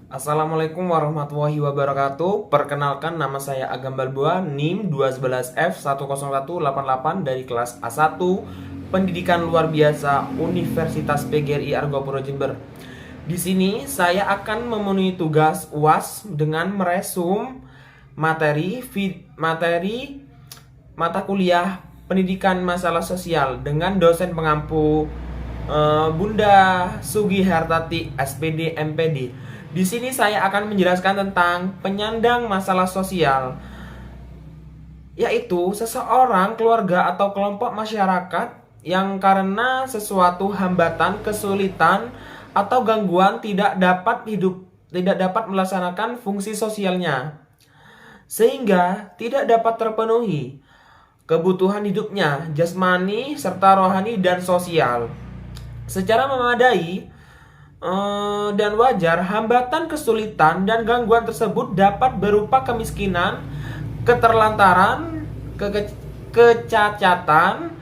Assalamualaikum warahmatullahi wabarakatuh. Perkenalkan, nama saya Agam Balbua, NIM 211F10188 dari kelas A1 Pendidikan Luar Biasa Universitas PGRI Argopuro Jember. Di sini saya akan memenuhi tugas UAS dengan meresum materi mata kuliah Pendidikan Masalah Sosial dengan dosen pengampu Bunda Sugi Hartati SPD MPD. Di sini saya akan menjelaskan tentang penyandang masalah sosial, yaitu seseorang, keluarga, atau kelompok masyarakat yang karena sesuatu hambatan, kesulitan, atau gangguan tidak dapat melaksanakan fungsi sosialnya, sehingga tidak dapat terpenuhi kebutuhan hidupnya, jasmani, serta rohani dan sosial secara memadai dan wajar. Hambatan, kesulitan, dan gangguan tersebut dapat berupa kemiskinan, keterlantaran, kecacatan,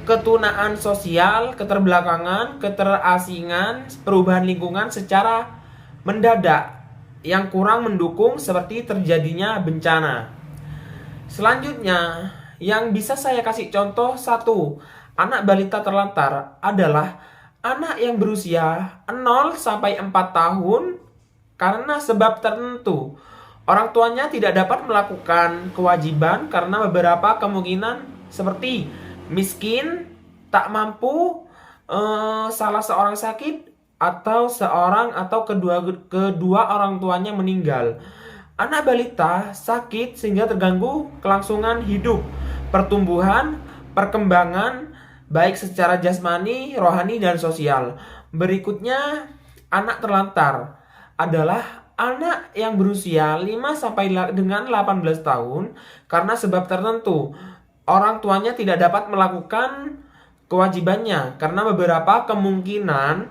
ketunaan sosial, keterbelakangan, keterasingan, perubahan lingkungan secara mendadak yang kurang mendukung seperti terjadinya bencana. Selanjutnya, yang bisa saya kasih contoh, satu, anak balita terlantar adalah anak yang berusia 0 sampai 4 tahun karena sebab tertentu. Orang tuanya tidak dapat melakukan kewajiban karena beberapa kemungkinan seperti miskin, tak mampu, salah seorang sakit, atau seorang atau kedua orang tuanya meninggal. Anak balita sakit sehingga terganggu kelangsungan hidup, pertumbuhan, perkembangan, baik secara jasmani, rohani, dan sosial. Berikutnya, anak terlantar adalah anak yang berusia 5 sampai dengan 18 tahun karena sebab tertentu. Orang tuanya tidak dapat melakukan kewajibannya karena beberapa kemungkinan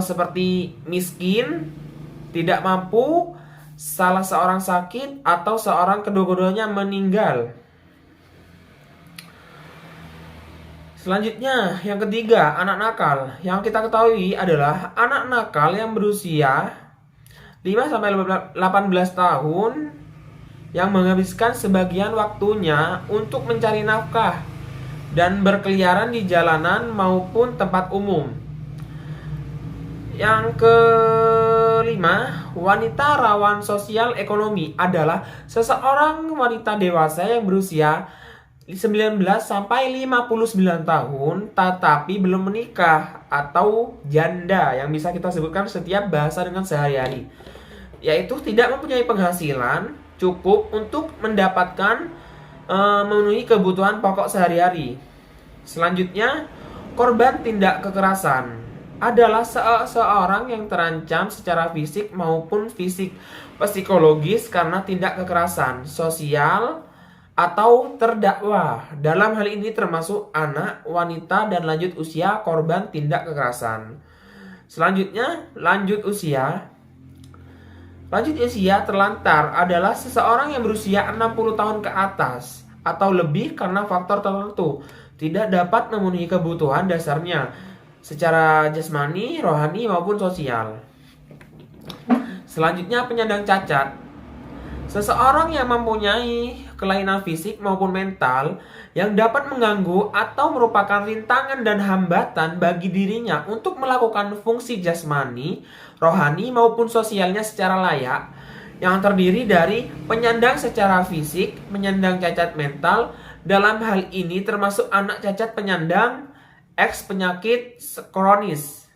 seperti miskin, tidak mampu, salah seorang sakit, atau seorang kedua-duanya meninggal. Selanjutnya, yang ketiga, anak nakal. Yang kita ketahui adalah anak nakal yang berusia 5 sampai 18 tahun yang menghabiskan sebagian waktunya untuk mencari nafkah dan berkeliaran di jalanan maupun tempat umum. Yang kelima, wanita rawan sosial ekonomi adalah seseorang wanita dewasa yang berusia 19 sampai 59 tahun tetapi belum menikah atau janda, yang bisa kita sebutkan setiap bahasa dengan sehari-hari, yaitu tidak mempunyai penghasilan cukup untuk mendapatkan memenuhi kebutuhan pokok sehari-hari. Selanjutnya, korban tindak kekerasan adalah seorang yang terancam secara fisik maupun psikologis karena tindak kekerasan sosial atau terdakwa. Dalam hal ini termasuk anak, wanita, dan lanjut usia korban tindak kekerasan. Selanjutnya, lanjut usia. Lanjut usia terlantar adalah seseorang yang berusia 60 tahun ke atas atau lebih karena faktor tertentu tidak dapat memenuhi kebutuhan dasarnya secara jasmani, rohani, maupun sosial. Selanjutnya, penyandang cacat. Seseorang yang mempunyai kelainan fisik maupun mental yang dapat mengganggu atau merupakan rintangan dan hambatan bagi dirinya untuk melakukan fungsi jasmani, rohani, maupun sosialnya secara layak, yang terdiri dari penyandang secara fisik, penyandang cacat mental. Dalam hal ini termasuk anak cacat penyandang penyakit kronis.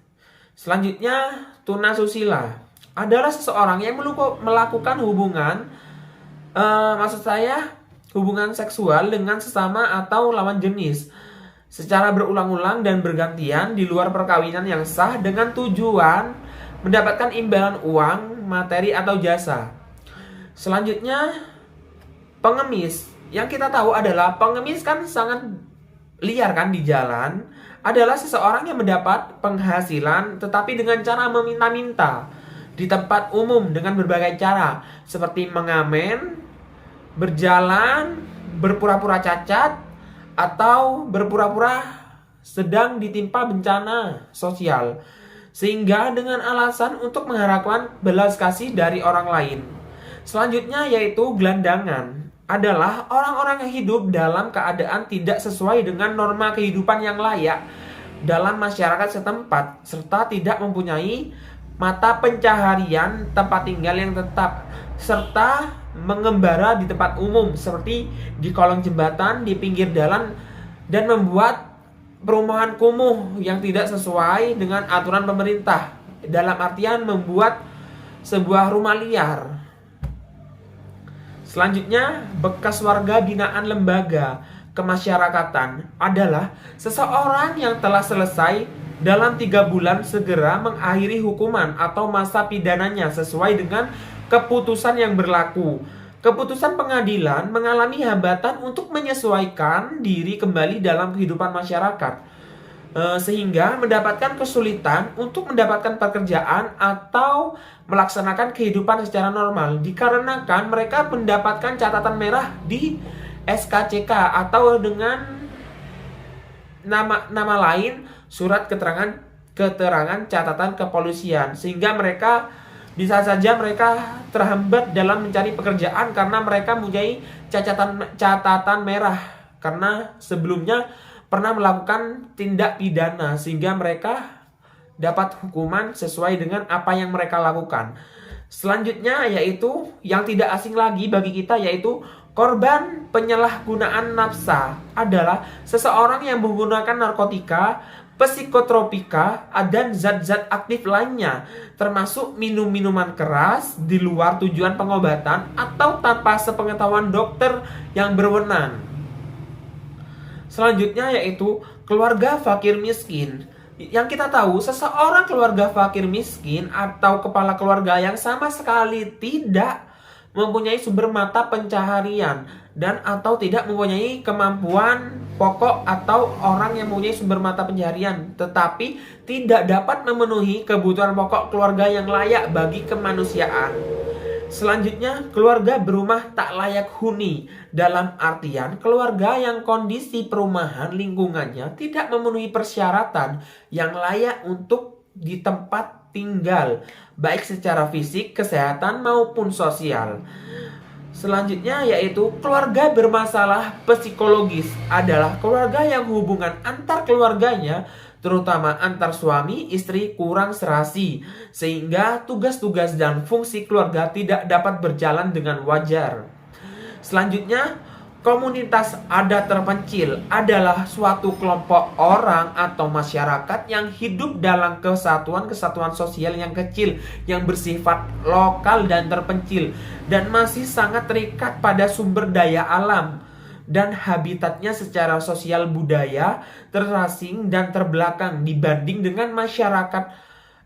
Selanjutnya, tunasusila adalah seseorang yang melakukan hubungan seksual dengan sesama atau lawan jenis secara berulang-ulang dan bergantian di luar perkawinan yang sah dengan tujuan mendapatkan imbalan uang, materi, atau jasa. Selanjutnya, pengemis. Yang kita tahu adalah pengemis kan sangat liar kan di jalan, adalah seseorang yang mendapat penghasilan tetapi dengan cara meminta-minta di tempat umum dengan berbagai cara seperti mengamen, berjalan, berpura-pura cacat, atau berpura-pura sedang ditimpa bencana sosial. sehingga dengan alasan untuk mengharapkan belas kasih dari orang lain. Selanjutnya yaitu gelandangan, adalah orang-orang yang hidup dalam keadaan tidak sesuai dengan norma kehidupan yang layak dalam masyarakat setempat, serta tidak mempunyai mata pencaharian, tempat tinggal yang tetap, serta mengembara di tempat umum seperti di kolong jembatan, di pinggir jalan, dan membuat perumahan kumuh yang tidak sesuai dengan aturan pemerintah, dalam artian membuat sebuah rumah liar. Selanjutnya, bekas warga binaan lembaga kemasyarakatan adalah seseorang yang telah selesai dalam 3 bulan segera mengakhiri hukuman atau masa pidananya sesuai dengan keputusan yang berlaku. Keputusan pengadilan mengalami hambatan untuk menyesuaikan diri kembali dalam kehidupan masyarakat, sehingga mendapatkan kesulitan untuk mendapatkan pekerjaan atau melaksanakan kehidupan secara normal, dikarenakan mereka mendapatkan catatan merah di SKCK atau dengan nama lain surat keterangan catatan kepolisian, sehingga mereka bisa saja mereka terhambat dalam mencari pekerjaan karena mereka mempunyai catatan merah karena sebelumnya pernah melakukan tindak pidana, sehingga mereka dapat hukuman sesuai dengan apa yang mereka lakukan. Selanjutnya yaitu yang tidak asing lagi bagi kita, yaitu korban penyalahgunaan nafsa, adalah seseorang yang menggunakan narkotika, psikotropika, dan zat-zat aktif lainnya, termasuk minum-minuman keras di luar tujuan pengobatan atau tanpa sepengetahuan dokter yang berwenang. Selanjutnya yaitu keluarga fakir miskin. Yang kita tahu, seseorang keluarga fakir miskin atau kepala keluarga yang sama sekali tidak mempunyai sumber mata pencaharian dan atau tidak mempunyai kemampuan pokok, atau orang yang mempunyai sumber mata pencaharian tetapi tidak dapat memenuhi kebutuhan pokok keluarga yang layak bagi kemanusiaan. Selanjutnya, keluarga berumah tak layak huni, dalam artian keluarga yang kondisi perumahan lingkungannya tidak memenuhi persyaratan yang layak untuk di tempat tinggal, baik secara fisik, kesehatan maupun sosial. Selanjutnya yaitu keluarga bermasalah psikologis, adalah keluarga yang hubungan antar keluarganya, terutama antar suami istri, kurang serasi, sehingga tugas-tugas dan fungsi keluarga tidak dapat berjalan dengan wajar. Selanjutnya, komunitas adat terpencil adalah suatu kelompok orang atau masyarakat yang hidup dalam kesatuan sosial yang kecil, yang bersifat lokal dan terpencil, dan masih sangat terikat pada sumber daya alam dan habitatnya secara sosial budaya terasing dan terbelakang dibanding dengan masyarakat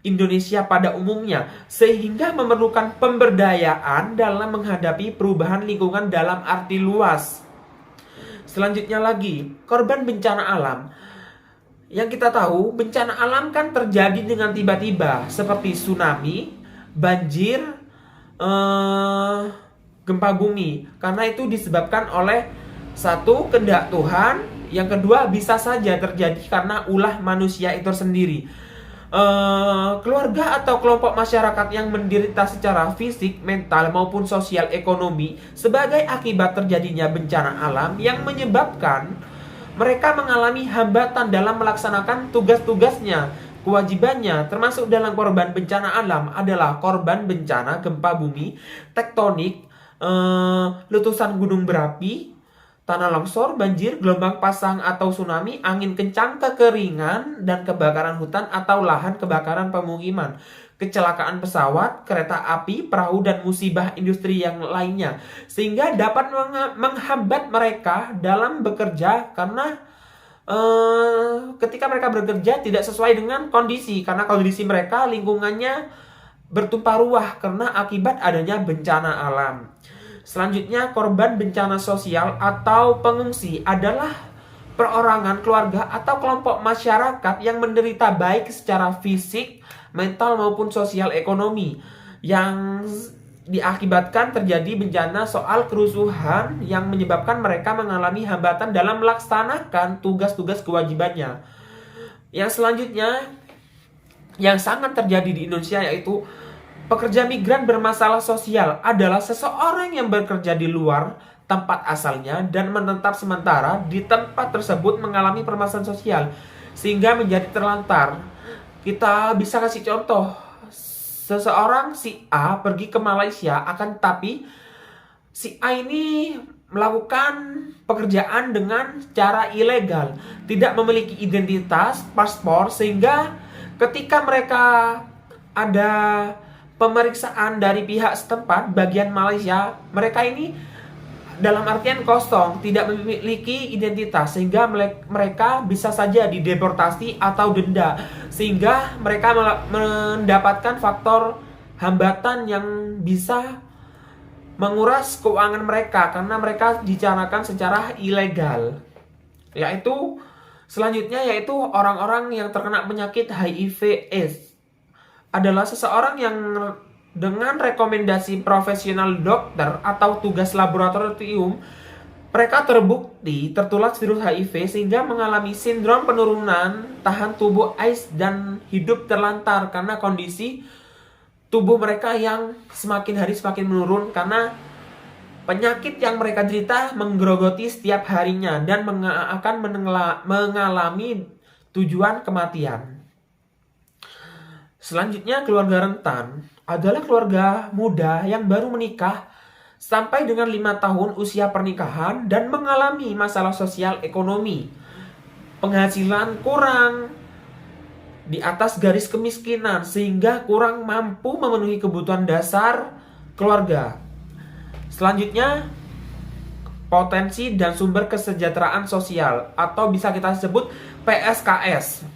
Indonesia pada umumnya, sehingga memerlukan pemberdayaan dalam menghadapi perubahan lingkungan dalam arti luas. Selanjutnya lagi, korban bencana alam. Yang kita tahu, bencana alam kan terjadi dengan tiba-tiba, seperti tsunami, banjir, gempa bumi, karena itu disebabkan oleh satu, kehendak Tuhan. Yang kedua, bisa saja terjadi karena ulah manusia itu sendiri. Keluarga atau kelompok masyarakat yang menderita secara fisik, mental maupun sosial ekonomi sebagai akibat terjadinya bencana alam yang menyebabkan mereka mengalami hambatan dalam melaksanakan tugas-tugasnya, kewajibannya, termasuk dalam korban bencana alam adalah korban bencana gempa bumi, tektonik, letusan gunung berapi, tanah longsor, banjir, gelombang pasang atau tsunami, angin kencang, kekeringan, dan kebakaran hutan atau lahan, kebakaran pemukiman, kecelakaan pesawat, kereta api, perahu, dan musibah industri yang lainnya, sehingga dapat menghambat mereka dalam bekerja karena ketika mereka bekerja tidak sesuai dengan kondisi, karena kondisi mereka lingkungannya bertumpah ruah karena akibat adanya bencana alam. Selanjutnya, korban bencana sosial atau pengungsi adalah perorangan, keluarga, atau kelompok masyarakat yang menderita baik secara fisik, mental, maupun sosial ekonomi yang diakibatkan terjadi bencana soal kerusuhan yang menyebabkan mereka mengalami hambatan dalam melaksanakan tugas-tugas kewajibannya. Yang selanjutnya, yang sangat terjadi di Indonesia, yaitu pekerja migran bermasalah sosial adalah seseorang yang bekerja di luar tempat asalnya dan menetap sementara di tempat tersebut mengalami permasalahan sosial sehingga menjadi terlantar. Kita bisa kasih contoh, seseorang si A pergi ke Malaysia, akan tetapi si A ini melakukan pekerjaan dengan cara ilegal, tidak memiliki identitas, paspor, sehingga ketika mereka ada pemeriksaan dari pihak setempat bagian Malaysia, mereka ini dalam artian kosong, tidak memiliki identitas, sehingga mereka bisa saja dideportasi atau denda, sehingga mereka mendapatkan faktor hambatan yang bisa menguras keuangan mereka karena mereka dicanakan secara ilegal. Yaitu selanjutnya yaitu orang-orang yang terkena penyakit HIV/AIDS adalah seseorang yang dengan rekomendasi profesional dokter atau tugas laboratorium mereka terbukti tertular virus HIV sehingga mengalami sindrom penurunan tahan tubuh AIDS dan hidup terlantar karena kondisi tubuh mereka yang semakin hari semakin menurun karena penyakit yang mereka derita menggerogoti setiap harinya dan akan mengalami tujuan kematian. Selanjutnya, keluarga rentan adalah keluarga muda yang baru menikah sampai dengan 5 tahun usia pernikahan dan mengalami masalah sosial ekonomi, penghasilan kurang di atas garis kemiskinan sehingga kurang mampu memenuhi kebutuhan dasar keluarga. Selanjutnya, potensi dan sumber kesejahteraan sosial atau bisa kita sebut PSKS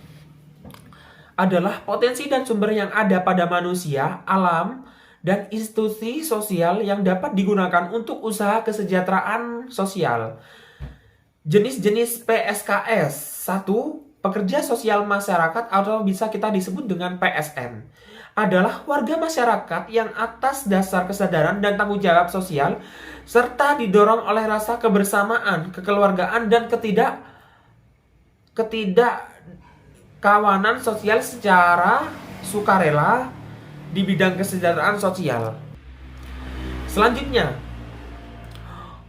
adalah potensi dan sumber yang ada pada manusia, alam, dan institusi sosial yang dapat digunakan untuk usaha kesejahteraan sosial. Jenis-jenis PSKS. 1. Pekerja sosial masyarakat atau bisa kita disebut dengan PSM adalah warga masyarakat yang atas dasar kesadaran dan tanggung jawab sosial serta didorong oleh rasa kebersamaan, kekeluargaan, dan ketidakkawanan sosial secara sukarela di bidang kesejahteraan sosial. Selanjutnya,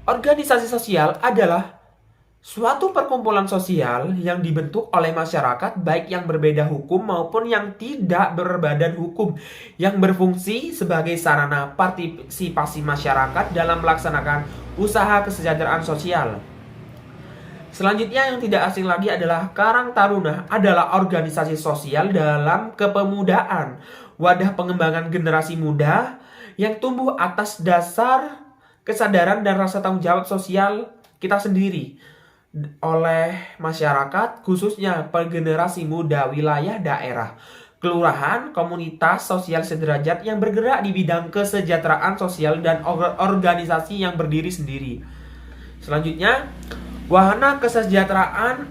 organisasi sosial adalah suatu perkumpulan sosial yang dibentuk oleh masyarakat baik yang berbeda hukum maupun yang tidak berbadan hukum yang berfungsi sebagai sarana partisipasi masyarakat dalam melaksanakan usaha kesejahteraan sosial. Selanjutnya yang tidak asing lagi adalah Karang Taruna adalah organisasi sosial dalam kepemudaan, wadah pengembangan generasi muda yang tumbuh atas dasar kesadaran dan rasa tanggung jawab sosial kita sendiri oleh masyarakat, khususnya generasi muda wilayah daerah, kelurahan, komunitas sosial sederajat yang bergerak di bidang kesejahteraan sosial dan organisasi yang berdiri sendiri. Selanjutnya, wahana kesejahteraan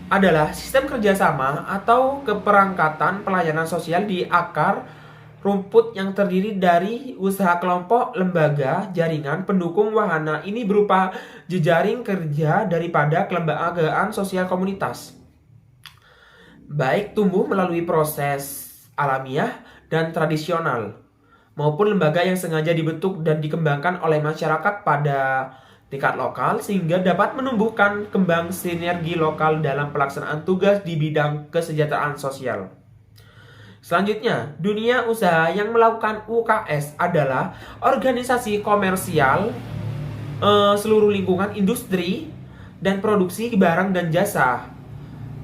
adalah sistem kerjasama atau keperangkatan pelayanan sosial di akar rumput yang terdiri dari usaha kelompok, lembaga, jaringan, pendukung wahana ini berupa jejaring kerja daripada kelembagaan sosial komunitas. Baik tumbuh melalui proses alamiah dan tradisional, maupun lembaga yang sengaja dibentuk dan dikembangkan oleh masyarakat pada tingkat lokal sehingga dapat menumbuhkan kembang sinergi lokal dalam pelaksanaan tugas di bidang kesejahteraan sosial. Selanjutnya, dunia usaha yang melakukan UKS adalah organisasi komersial seluruh lingkungan industri dan produksi barang dan jasa,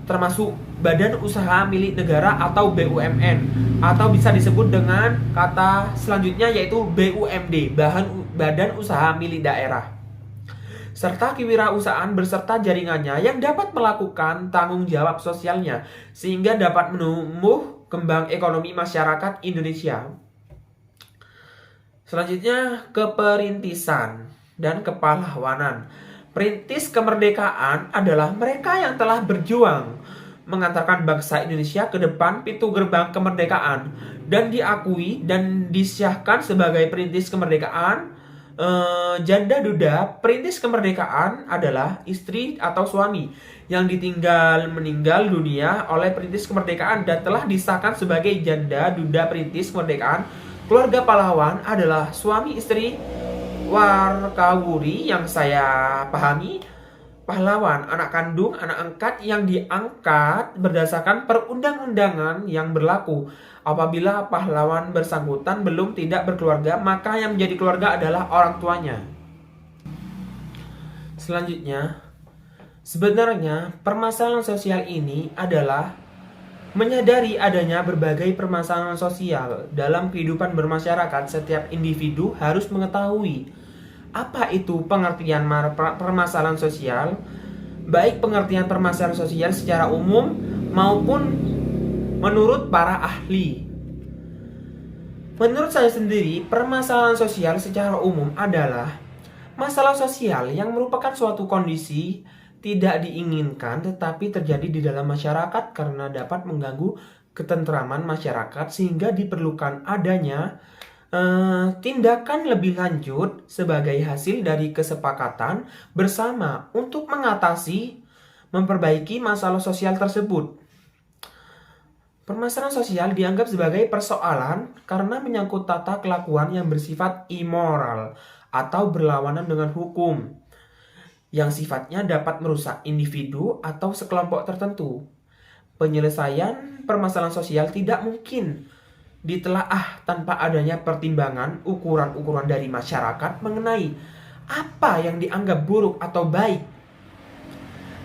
termasuk badan usaha milik negara atau BUMN, atau bisa disebut dengan kata selanjutnya yaitu BUMD, badan usaha milik daerah, serta kewirausahaan berserta jaringannya yang dapat melakukan tanggung jawab sosialnya sehingga dapat menumbuh kembang ekonomi masyarakat Indonesia. Selanjutnya, keperintisan dan kepahlawanan. Perintis kemerdekaan adalah mereka yang telah berjuang mengantarkan bangsa Indonesia ke depan pintu gerbang kemerdekaan dan diakui dan disiahkan sebagai perintis kemerdekaan Janda duda perintis kemerdekaan adalah istri atau suami yang ditinggal meninggal dunia oleh perintis kemerdekaan dan telah disahkan sebagai janda duda perintis kemerdekaan. Keluarga pahlawan adalah suami istri warkawuri yang saya pahami, pahlawan, anak kandung, anak angkat yang diangkat berdasarkan perundang-undangan yang berlaku. Apabila pahlawan bersangkutan belum tidak berkeluarga, maka yang menjadi keluarga adalah orang tuanya. Selanjutnya, sebenarnya permasalahan sosial ini adalah menyadari adanya berbagai permasalahan sosial dalam kehidupan bermasyarakat. Setiap individu harus mengetahui apa itu pengertian permasalahan sosial, baik pengertian permasalahan sosial secara umum maupun menurut para ahli. Menurut saya sendiri, permasalahan sosial secara umum adalah masalah sosial yang merupakan suatu kondisi tidak diinginkan tetapi terjadi di dalam masyarakat karena dapat mengganggu ketentraman masyarakat sehingga diperlukan adanya tindakan lebih lanjut sebagai hasil dari kesepakatan bersama untuk mengatasi, memperbaiki masalah sosial tersebut. Permasalahan sosial dianggap sebagai persoalan karena menyangkut tata kelakuan yang bersifat immoral atau berlawanan dengan hukum, yang sifatnya dapat merusak individu atau sekelompok tertentu. Penyelesaian permasalahan sosial tidak mungkin ditelaah tanpa adanya pertimbangan ukuran-ukuran dari masyarakat mengenai apa yang dianggap buruk atau baik.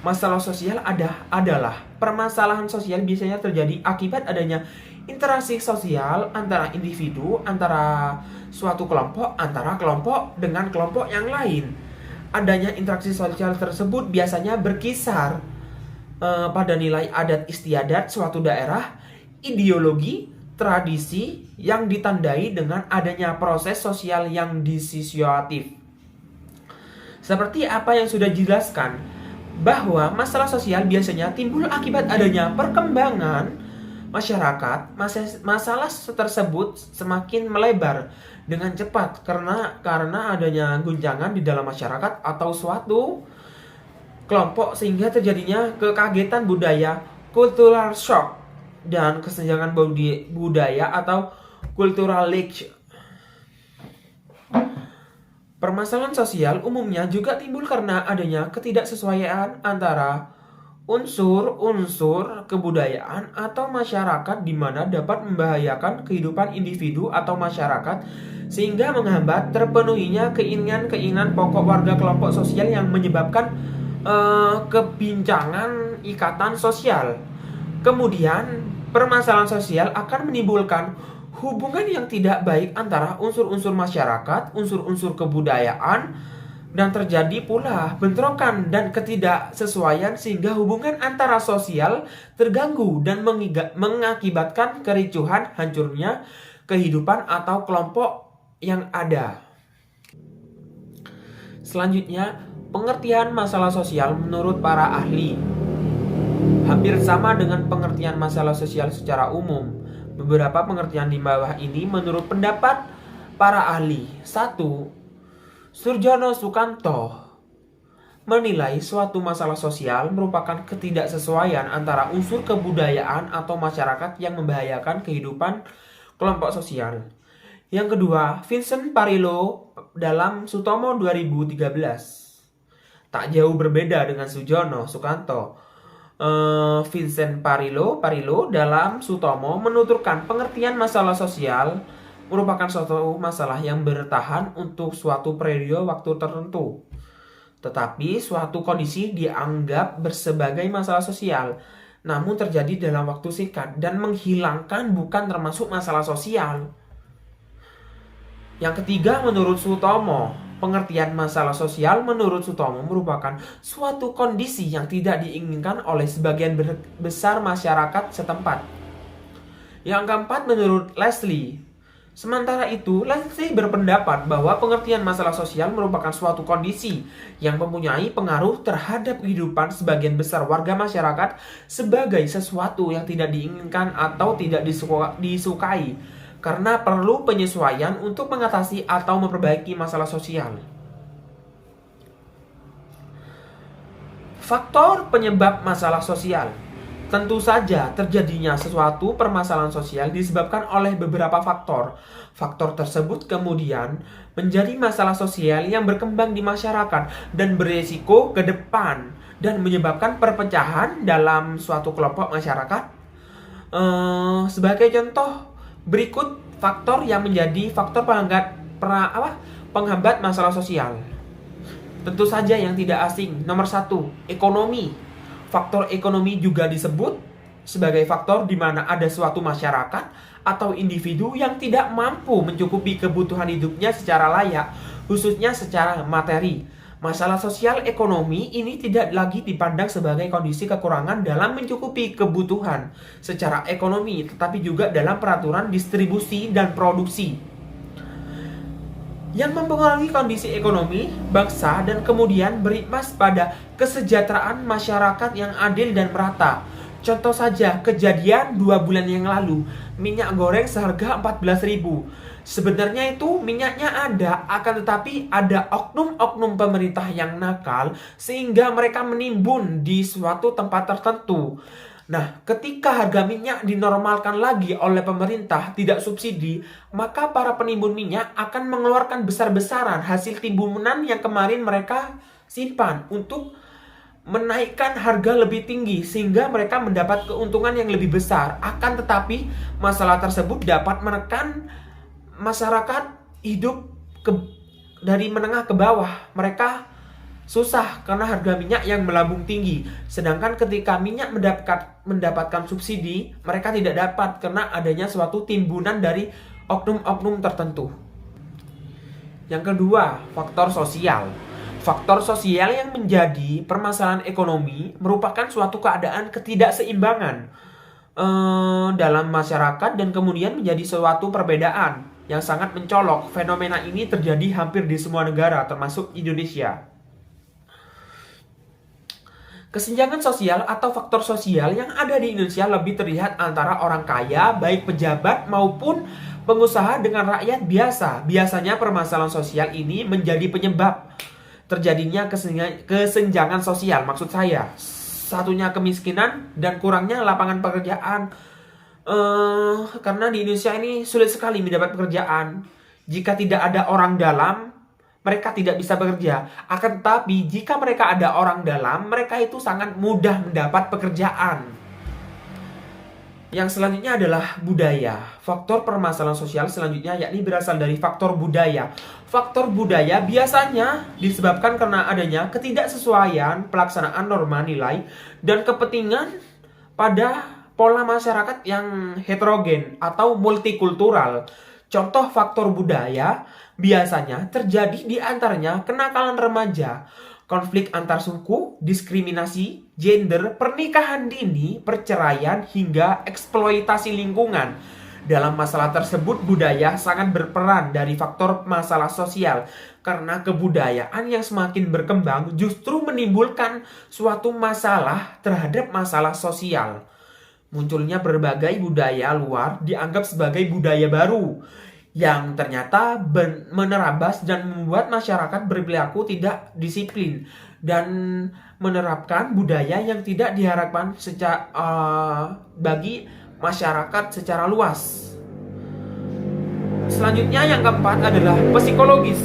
Masalah sosial adalah permasalahan sosial biasanya terjadi akibat adanya interaksi sosial antara individu, antara suatu kelompok, antara kelompok dengan kelompok yang lain. Adanya interaksi sosial tersebut biasanya berkisar pada nilai adat istiadat suatu daerah, ideologi, tradisi yang ditandai dengan adanya proses sosial yang disosiatif. Seperti apa yang sudah dijelaskan, bahwa masalah sosial biasanya timbul akibat adanya perkembangan masyarakat. Masalah tersebut semakin melebar dengan cepat karena adanya guncangan di dalam masyarakat atau suatu kelompok sehingga terjadinya kekagetan budaya, cultural shock, dan kesenjangan budaya atau cultural leak. Permasalahan sosial umumnya juga timbul karena adanya ketidaksesuaian antara unsur-unsur kebudayaan atau masyarakat di mana dapat membahayakan kehidupan individu atau masyarakat sehingga menghambat terpenuhinya keinginan-keinginan pokok warga kelompok sosial yang menyebabkan kebincangan ikatan sosial. Kemudian permasalahan sosial akan menimbulkan hubungan yang tidak baik antara unsur-unsur masyarakat, unsur-unsur kebudayaan, dan terjadi pula bentrokan dan ketidaksesuaian sehingga hubungan antara sosial terganggu dan mengakibatkan kericuhan, hancurnya kehidupan atau kelompok yang ada. Selanjutnya, pengertian masalah sosial menurut para ahli hampir sama dengan pengertian masalah sosial secara umum. Beberapa pengertian di bawah ini menurut pendapat para ahli. 1. Surjono Sukanto menilai suatu masalah sosial merupakan ketidaksesuaian antara unsur kebudayaan atau masyarakat yang membahayakan kehidupan kelompok sosial. Yang kedua, Vincent Parillo dalam Sutomo 2013. Tak jauh berbeda dengan Surjono Sukanto. Vincent Parillo dalam Sutomo menuturkan pengertian masalah sosial merupakan suatu masalah yang bertahan untuk suatu periode waktu tertentu. Tetapi suatu kondisi dianggap sebagai masalah sosial, namun terjadi dalam waktu singkat dan menghilangkan bukan termasuk masalah sosial. Yang ketiga, menurut Sutomo, pengertian masalah sosial menurut Sutomo merupakan suatu kondisi yang tidak diinginkan oleh sebagian besar masyarakat setempat. Yang keempat, menurut Leslie. Sementara itu, Leslie berpendapat bahwa pengertian masalah sosial merupakan suatu kondisi yang mempunyai pengaruh terhadap kehidupan sebagian besar warga masyarakat sebagai sesuatu yang tidak diinginkan atau tidak disukai. karena perlu penyesuaian untuk mengatasi atau memperbaiki masalah sosial. Faktor penyebab masalah sosial. Tentu saja terjadinya sesuatu permasalahan sosial disebabkan oleh beberapa faktor. Faktor tersebut kemudian menjadi masalah sosial yang berkembang di masyarakat dan beresiko ke depan dan menyebabkan perpecahan dalam suatu kelompok masyarakat. Sebagai contoh berikut faktor yang menjadi faktor penghambat masalah sosial. Tentu saja yang tidak asing. Nomor 1, ekonomi. Faktor ekonomi juga disebut sebagai faktor di mana ada suatu masyarakat atau individu yang tidak mampu mencukupi kebutuhan hidupnya secara layak, khususnya secara materi. Masalah sosial ekonomi ini tidak lagi dipandang sebagai kondisi kekurangan dalam mencukupi kebutuhan secara ekonomi, tetapi juga dalam peraturan distribusi dan produksi yang mempengaruhi kondisi ekonomi bangsa dan kemudian berimbas pada kesejahteraan masyarakat yang adil dan merata. Contoh saja kejadian 2 bulan yang lalu, minyak goreng seharga 14.000. Sebenarnya itu minyaknya ada, akan tetapi ada oknum-oknum pemerintah yang nakal sehingga mereka menimbun di suatu tempat tertentu. Nah, ketika harga minyak dinormalkan lagi oleh pemerintah, tidak subsidi, maka para penimbun minyak akan mengeluarkan besar-besaran hasil timbunan yang kemarin mereka simpan untuk menaikkan harga lebih tinggi sehingga mereka mendapat keuntungan yang lebih besar. Akan tetapi, masalah tersebut dapat menekan masyarakat hidup dari menengah ke bawah. Mereka susah karena harga minyak yang melambung tinggi. Sedangkan ketika minyak mendapatkan subsidi, mereka tidak dapat karena adanya suatu timbunan dari oknum-oknum tertentu. Yang kedua, faktor sosial. Faktor sosial yang menjadi permasalahan ekonomi merupakan suatu keadaan ketidakseimbangan dalam masyarakat dan kemudian menjadi suatu perbedaan yang sangat mencolok. Fenomena ini terjadi hampir di semua negara termasuk Indonesia. Kesenjangan sosial atau faktor sosial yang ada di Indonesia lebih terlihat antara orang kaya, baik pejabat maupun pengusaha dengan rakyat biasa. Biasanya permasalahan sosial ini menjadi penyebab terjadinya kesenjangan sosial. Maksud saya, satunya kemiskinan dan kurangnya lapangan pekerjaan. Karena di Indonesia ini sulit sekali mendapat pekerjaan. Jika tidak ada orang dalam, mereka tidak bisa bekerja. Akan tetapi jika mereka ada orang dalam, mereka itu sangat mudah mendapat pekerjaan. Yang selanjutnya adalah budaya. Faktor permasalahan sosial selanjutnya yakni berasal dari faktor budaya. Faktor budaya biasanya disebabkan karena adanya ketidaksesuaian pelaksanaan norma nilai dan kepentingan pada pola masyarakat yang heterogen atau multikultural. Contoh faktor budaya biasanya terjadi di antaranya kenakalan remaja, konflik antar suku, diskriminasi, gender, pernikahan dini, perceraian, hingga eksploitasi lingkungan. Dalam masalah tersebut, budaya sangat berperan dari faktor masalah sosial karena kebudayaan yang semakin berkembang justru menimbulkan suatu masalah terhadap masalah sosial. Munculnya berbagai budaya luar dianggap sebagai budaya baru yang ternyata menerabas dan membuat masyarakat berperilaku tidak disiplin dan menerapkan budaya yang tidak diharapkan bagi masyarakat secara luas. Selanjutnya yang keempat adalah psikologis.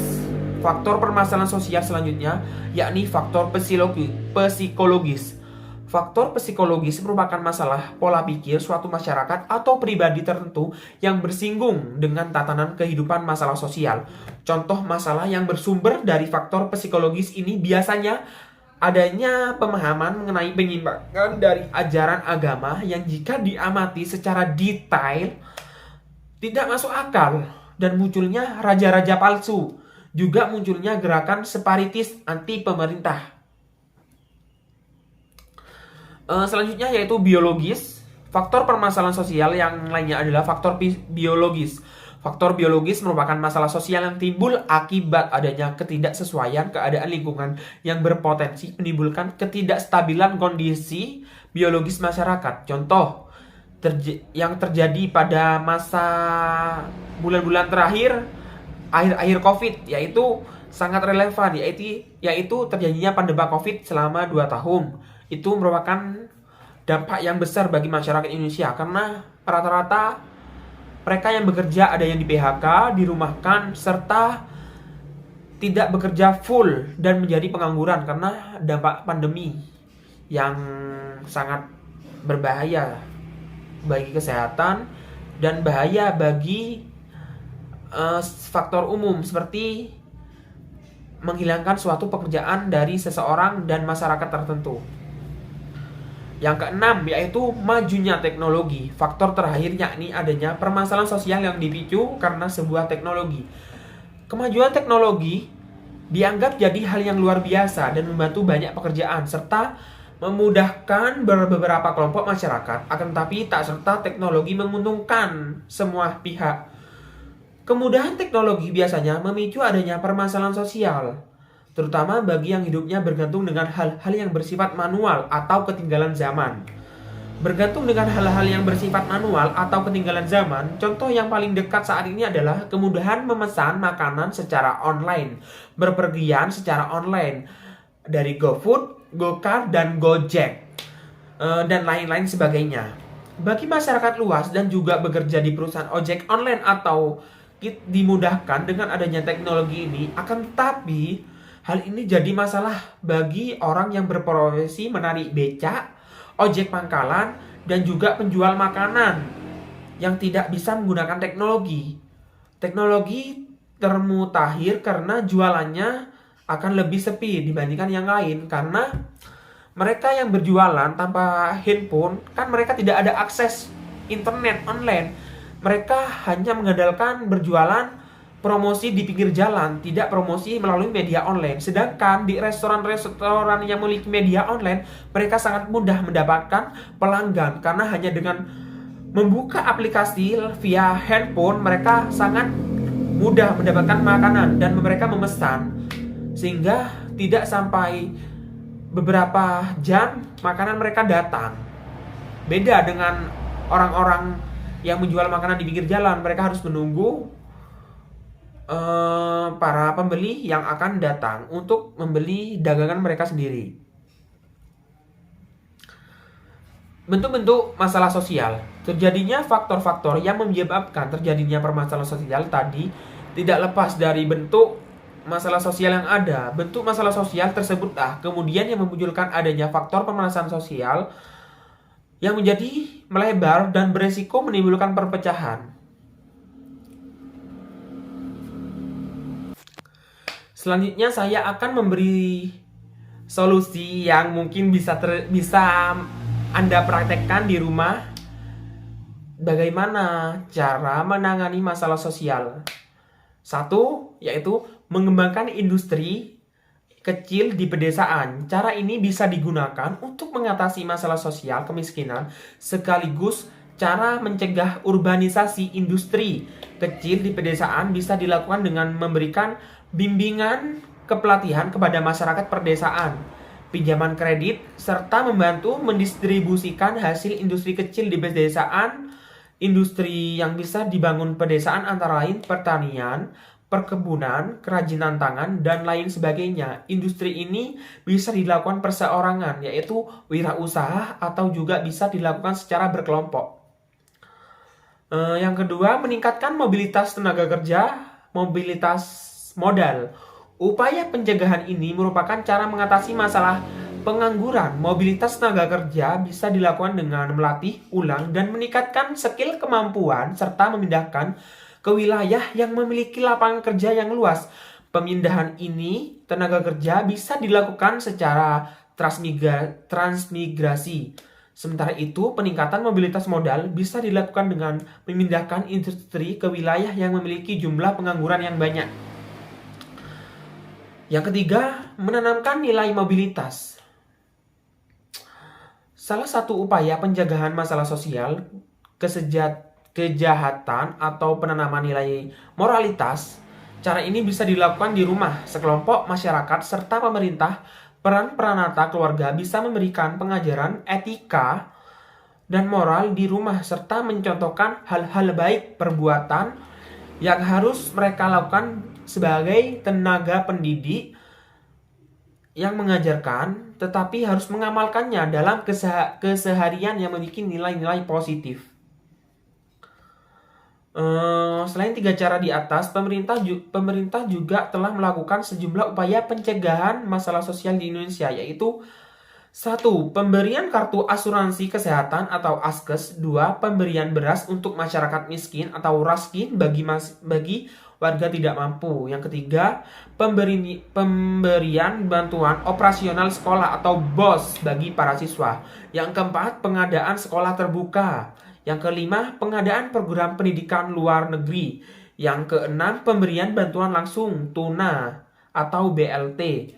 Faktor permasalahan sosial selanjutnya yakni faktor psikologis. Faktor psikologis merupakan masalah pola pikir suatu masyarakat atau pribadi tertentu yang bersinggung dengan tatanan kehidupan masalah sosial. Contoh masalah yang bersumber dari faktor psikologis ini biasanya adanya pemahaman mengenai penyimpangan dari ajaran agama yang jika diamati secara detail tidak masuk akal dan munculnya raja-raja palsu. Juga munculnya gerakan separatis anti pemerintah. Selanjutnya yaitu biologis. Faktor permasalahan sosial yang lainnya adalah faktor biologis. Faktor biologis merupakan masalah sosial yang timbul akibat adanya ketidaksesuaian keadaan lingkungan yang berpotensi menimbulkan ketidakstabilan kondisi biologis masyarakat. Contoh, yang terjadi pada masa bulan-bulan terakhir akhir-akhir Covid, yaitu sangat relevan, yaitu terjadinya pandemi Covid selama 2 tahun. Itu merupakan dampak yang besar bagi masyarakat Indonesia karena rata-rata mereka yang bekerja ada yang di PHK, dirumahkan, serta tidak bekerja full dan menjadi pengangguran karena dampak pandemi yang sangat berbahaya bagi kesehatan dan bahaya bagi faktor umum seperti menghilangkan suatu pekerjaan dari seseorang dan masyarakat tertentu. Yang keenam yaitu majunya teknologi. Faktor terakhir yakni adanya permasalahan sosial yang dipicu karena sebuah teknologi. Kemajuan teknologi dianggap jadi hal yang luar biasa dan membantu banyak pekerjaan serta memudahkan beberapa kelompok masyarakat, akan tetapi tak serta teknologi menguntungkan semua pihak. Kemudahan teknologi biasanya memicu adanya permasalahan sosial, terutama bagi yang hidupnya bergantung dengan hal-hal yang bersifat manual atau ketinggalan zaman. Bergantung dengan hal-hal yang bersifat manual atau ketinggalan zaman, contoh yang paling dekat saat ini adalah kemudahan memesan makanan secara online, berpergian secara online, dari GoFood, GoCar, dan Gojek, dan lain-lain sebagainya. Bagi masyarakat luas dan juga bekerja di perusahaan ojek online atau dimudahkan dengan adanya teknologi ini, akan tetapi hal ini jadi masalah bagi orang yang berprofesi menarik becak, ojek pangkalan, dan juga penjual makanan yang tidak bisa menggunakan teknologi. Teknologi termutakhir karena jualannya akan lebih sepi dibandingkan yang lain, karena mereka yang berjualan tanpa handphone kan mereka tidak ada akses internet online. Mereka hanya mengandalkan berjualan promosi di pinggir jalan, tidak promosi melalui media online. Sedangkan di restoran-restoran yang memiliki media online, mereka sangat mudah mendapatkan pelanggan karena hanya dengan membuka aplikasi via handphone, mereka sangat mudah mendapatkan makanan dan mereka memesan, sehingga tidak sampai beberapa jam makanan mereka datang. Beda dengan orang-orang yang menjual makanan di pinggir jalan, mereka harus menunggu para pembeli yang akan datang untuk membeli dagangan mereka sendiri. Bentuk-bentuk masalah sosial. Terjadinya faktor-faktor yang menyebabkan terjadinya permasalahan sosial tadi tidak lepas dari bentuk masalah sosial yang ada. Bentuk masalah sosial tersebutlah kemudian yang memunculkan adanya faktor permasalahan sosial yang menjadi melebar dan beresiko menimbulkan perpecahan. Selanjutnya saya akan memberi solusi yang mungkin bisa Anda praktekkan di rumah. Bagaimana cara menangani masalah sosial? 1, yaitu mengembangkan industri kecil di pedesaan. Cara ini bisa digunakan untuk mengatasi masalah sosial kemiskinan sekaligus cara mencegah urbanisasi. Industri kecil di pedesaan bisa dilakukan dengan memberikan bimbingan kepelatihan kepada masyarakat perdesaan, pinjaman kredit, serta membantu mendistribusikan hasil industri kecil di pedesaan. Industri yang bisa dibangun pedesaan antara lain pertanian, perkebunan, kerajinan tangan, dan lain sebagainya. Industri ini bisa dilakukan perseorangan, yaitu wirausaha, atau juga bisa dilakukan secara berkelompok. Yang kedua, meningkatkan mobilitas tenaga kerja, mobilitas modal. Upaya pencegahan ini merupakan cara mengatasi masalah pengangguran. Mobilitas tenaga kerja bisa dilakukan dengan melatih ulang dan meningkatkan skill kemampuan serta memindahkan ke wilayah yang memiliki lapangan kerja yang luas. Pemindahan ini tenaga kerja bisa dilakukan secara transmigrasi. Sementara itu, peningkatan mobilitas modal bisa dilakukan dengan memindahkan industri ke wilayah yang memiliki jumlah pengangguran yang banyak. Yang ketiga, menanamkan nilai mobilitas. Salah satu upaya pencegahan masalah sosial, kejahatan, atau penanaman nilai moralitas. Cara ini bisa dilakukan di rumah, sekelompok masyarakat, serta pemerintah. Peran peranata keluarga bisa memberikan pengajaran etika dan moral di rumah serta mencontohkan hal-hal baik perbuatan yang harus mereka lakukan sebagai tenaga pendidik yang mengajarkan, tetapi harus mengamalkannya dalam keseharian yang memiliki nilai-nilai positif. Selain 3 cara di atas, pemerintah juga telah melakukan sejumlah upaya pencegahan masalah sosial di Indonesia, yaitu 1. Pemberian kartu asuransi kesehatan atau ASKES. 2. Pemberian beras untuk masyarakat miskin atau raskin bagi warga tidak mampu. Yang ketiga, pemberian bantuan operasional sekolah atau BOS bagi para siswa. Yang keempat, pengadaan sekolah terbuka. Yang kelima, pengadaan program pendidikan luar negeri. Yang keenam, pemberian bantuan langsung tunai atau BLT.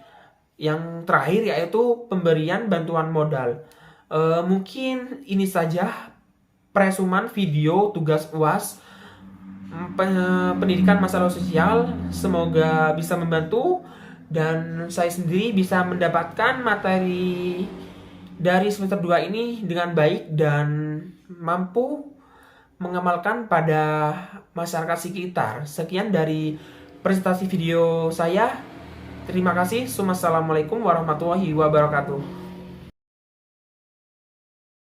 Yang terakhir yaitu pemberian bantuan modal. Mungkin ini saja presuman video tugas UAS pendidikan masalah sosial. Semoga bisa membantu dan saya sendiri bisa mendapatkan materi dari semester 2 ini dengan baik dan mampu mengamalkan pada masyarakat sekitar. Sekian dari presentasi video saya. Terima kasih. Wassalamualaikum warahmatullahi wabarakatuh.